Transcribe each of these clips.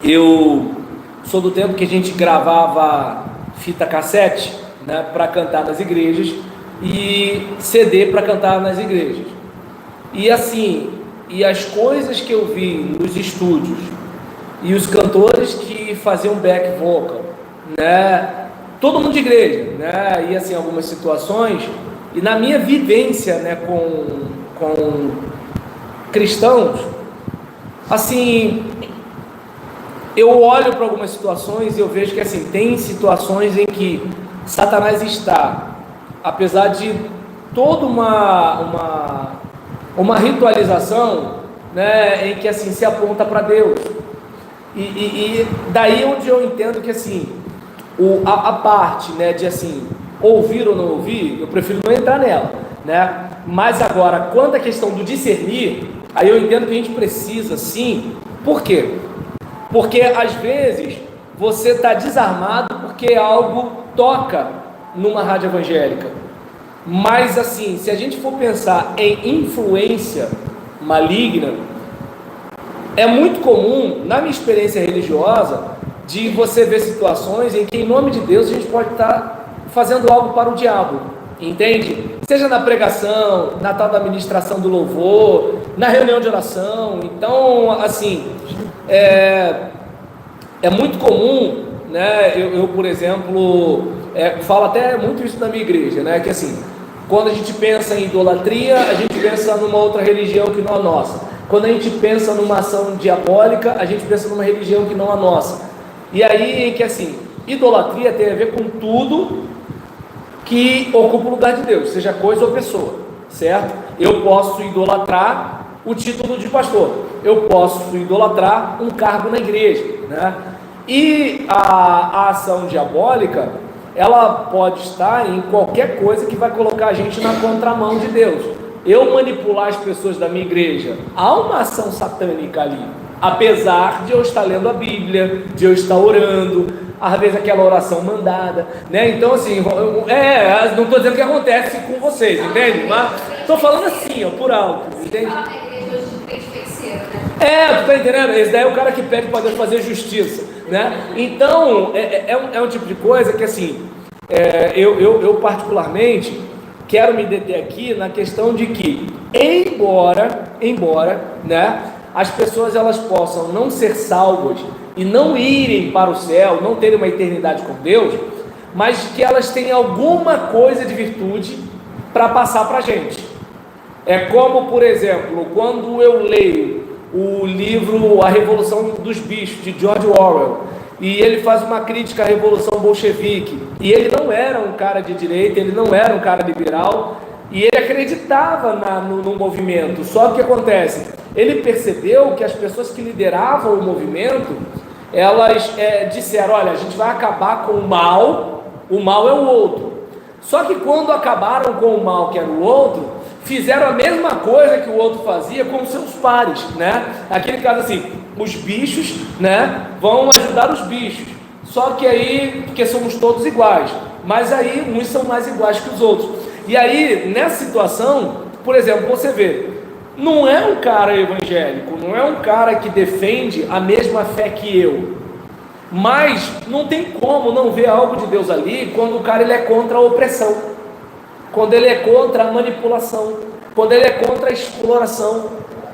Eu sou do tempo que a gente gravava fita cassete, né, para cantar nas igrejas e CD para cantar nas igrejas. E assim, e as coisas que eu vi nos estúdios e os cantores que faziam back vocal, né, todo mundo de igreja, né, e assim algumas situações, e na minha vivência, né, com cristãos, assim, eu olho para algumas situações e eu vejo que assim, tem situações em que Satanás está, apesar de toda uma ritualização, né, em que assim se aponta para Deus. E daí onde eu entendo que assim, a parte, né, de assim, ouvir ou não ouvir, eu prefiro não entrar nela, né? Mas agora, quanto à questão do discernir, aí eu entendo que a gente precisa sim. Por quê? Porque às vezes você está desarmado porque algo toca numa rádio evangélica. Mas assim, se a gente for pensar em influência maligna, é muito comum, na minha experiência religiosa, de você ver situações em que, em nome de Deus, a gente pode estar fazendo algo para o diabo, entende? Seja na pregação, na tal da ministração do louvor, na reunião de oração. Então, assim, é muito comum, né? Eu por exemplo, falo até muito isso na minha igreja, né? Que assim, quando a gente pensa em idolatria, a gente pensa numa outra religião que não a nossa. Quando a gente pensa numa ação diabólica, a gente pensa numa religião que não a nossa. E aí que assim, idolatria tem a ver com tudo que ocupa o lugar de Deus, seja coisa ou pessoa, certo? Eu posso idolatrar o título de pastor, eu posso idolatrar um cargo na igreja, né? E a ação diabólica, ela pode estar em qualquer coisa que vai colocar a gente na contramão de Deus. Eu manipular as pessoas da minha igreja, há uma ação satânica ali, apesar de eu estar lendo a Bíblia, de eu estar orando, às vezes aquela oração mandada, né? Então assim, não estou dizendo que acontece com vocês, entende? Mas estou falando assim, ó, por alto, entende? Tu tá entendendo? Esse daí é o cara que pede para Deus fazer justiça, né? Então, é um tipo de coisa que assim, eu particularmente quero me deter aqui na questão de que, embora, né, as pessoas elas possam não ser salvas e não irem para o céu, não terem uma eternidade com Deus, mas que elas têm alguma coisa de virtude para passar para a gente. É como, por exemplo, quando eu leio o livro A Revolução dos Bichos, de George Orwell, e ele faz uma crítica à Revolução Bolchevique, e ele não era um cara de direita, ele não era um cara liberal, e ele acreditava no movimento. Só que o que acontece? Ele percebeu que as pessoas que lideravam o movimento, elas disseram, olha, a gente vai acabar com o mal é o outro. Só que quando acabaram com o mal, que era o outro, fizeram a mesma coisa que o outro fazia com seus pares, né? Aquele caso assim, os bichos, né, vão ajudar os bichos, só que aí, porque somos todos iguais, mas aí uns são mais iguais que os outros. E aí, nessa situação, por exemplo, você vê, não é um cara evangélico, não é um cara que defende a mesma fé que eu, mas não tem como não ver algo de Deus ali quando o cara ele é contra a opressão, quando ele é contra a manipulação, quando ele é contra a exploração.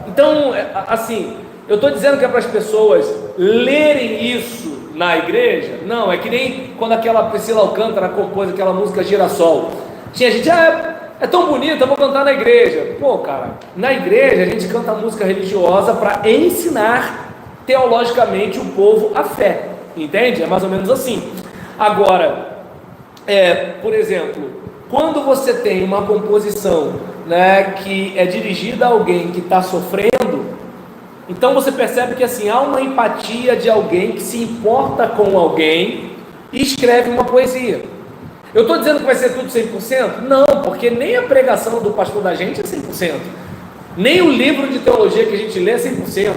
Então, assim, eu estou dizendo que é para as pessoas lerem isso na igreja? Não, é que nem quando aquela Priscila Alcântara compôs aquela música Girassol. Tinha gente, é tão bonita, eu vou cantar na igreja. Pô, cara, na igreja a gente canta música religiosa para ensinar teologicamente o povo a fé, entende? É mais ou menos assim. Agora, por exemplo, quando você tem uma composição, né, que é dirigida a alguém que está sofrendo, então você percebe que assim, há uma empatia de alguém que se importa com alguém e escreve uma poesia. Eu estou dizendo que vai ser tudo 100%? Não, porque nem a pregação do pastor da gente é 100%, nem o livro de teologia que a gente lê é 100%,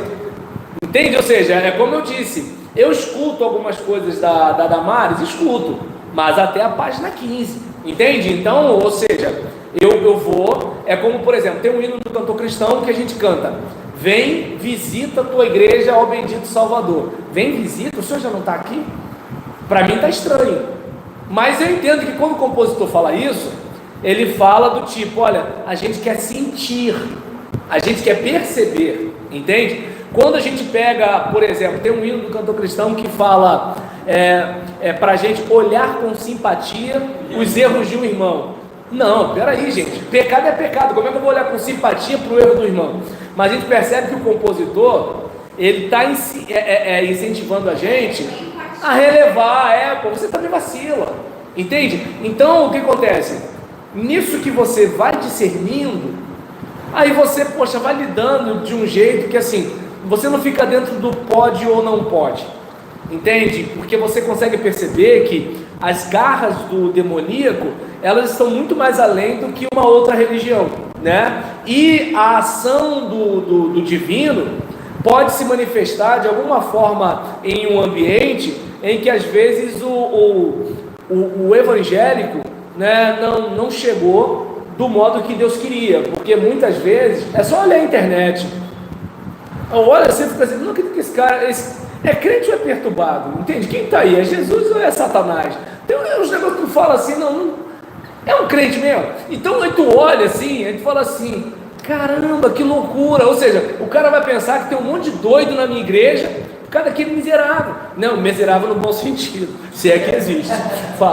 entende? Ou seja, é como eu disse, eu escuto algumas coisas da Damares, escuto, mas até a página 15, entende? Então, ou seja, eu vou, é como por exemplo, tem um hino do cantor cristão que a gente canta, vem, visita a tua igreja, ó bendito Salvador. Vem, visita, o senhor já não está aqui? Para mim está estranho. Mas eu entendo que quando o compositor fala isso, ele fala do tipo, olha, a gente quer sentir, a gente quer perceber, entende? Quando a gente pega, por exemplo, tem um hino do cantor cristão que fala para a gente olhar com simpatia os erros de um irmão. Não, peraí, gente, pecado é pecado, como é que eu vou olhar com simpatia para o erro do irmão? Mas a gente percebe que o compositor, ele está incentivando a gente a relevar, você também vacila, entende? Então, o que acontece? Nisso que você vai discernindo, aí você, vai lidando de um jeito que assim, você não fica dentro do pode ou não pode, entende? Porque você consegue perceber que as garras do demoníaco, elas estão muito mais além do que uma outra religião, né? E a ação do divino pode se manifestar de alguma forma em um ambiente em que às vezes o evangélico, né, não chegou do modo que Deus queria, porque muitas vezes é só olhar a internet. Olha, você fica assim, não acredito que esse cara é crente ou é perturbado, entende? Quem está aí? É Jesus ou é Satanás? Tem uns negócios que tu fala assim, não é um crente mesmo. Então aí tu olha assim, aí tu fala assim, caramba, que loucura. Ou seja, o cara vai pensar que tem um monte de doido na minha igreja, por causa daquele miserável. Não, miserável no bom sentido, se é que existe. Fala.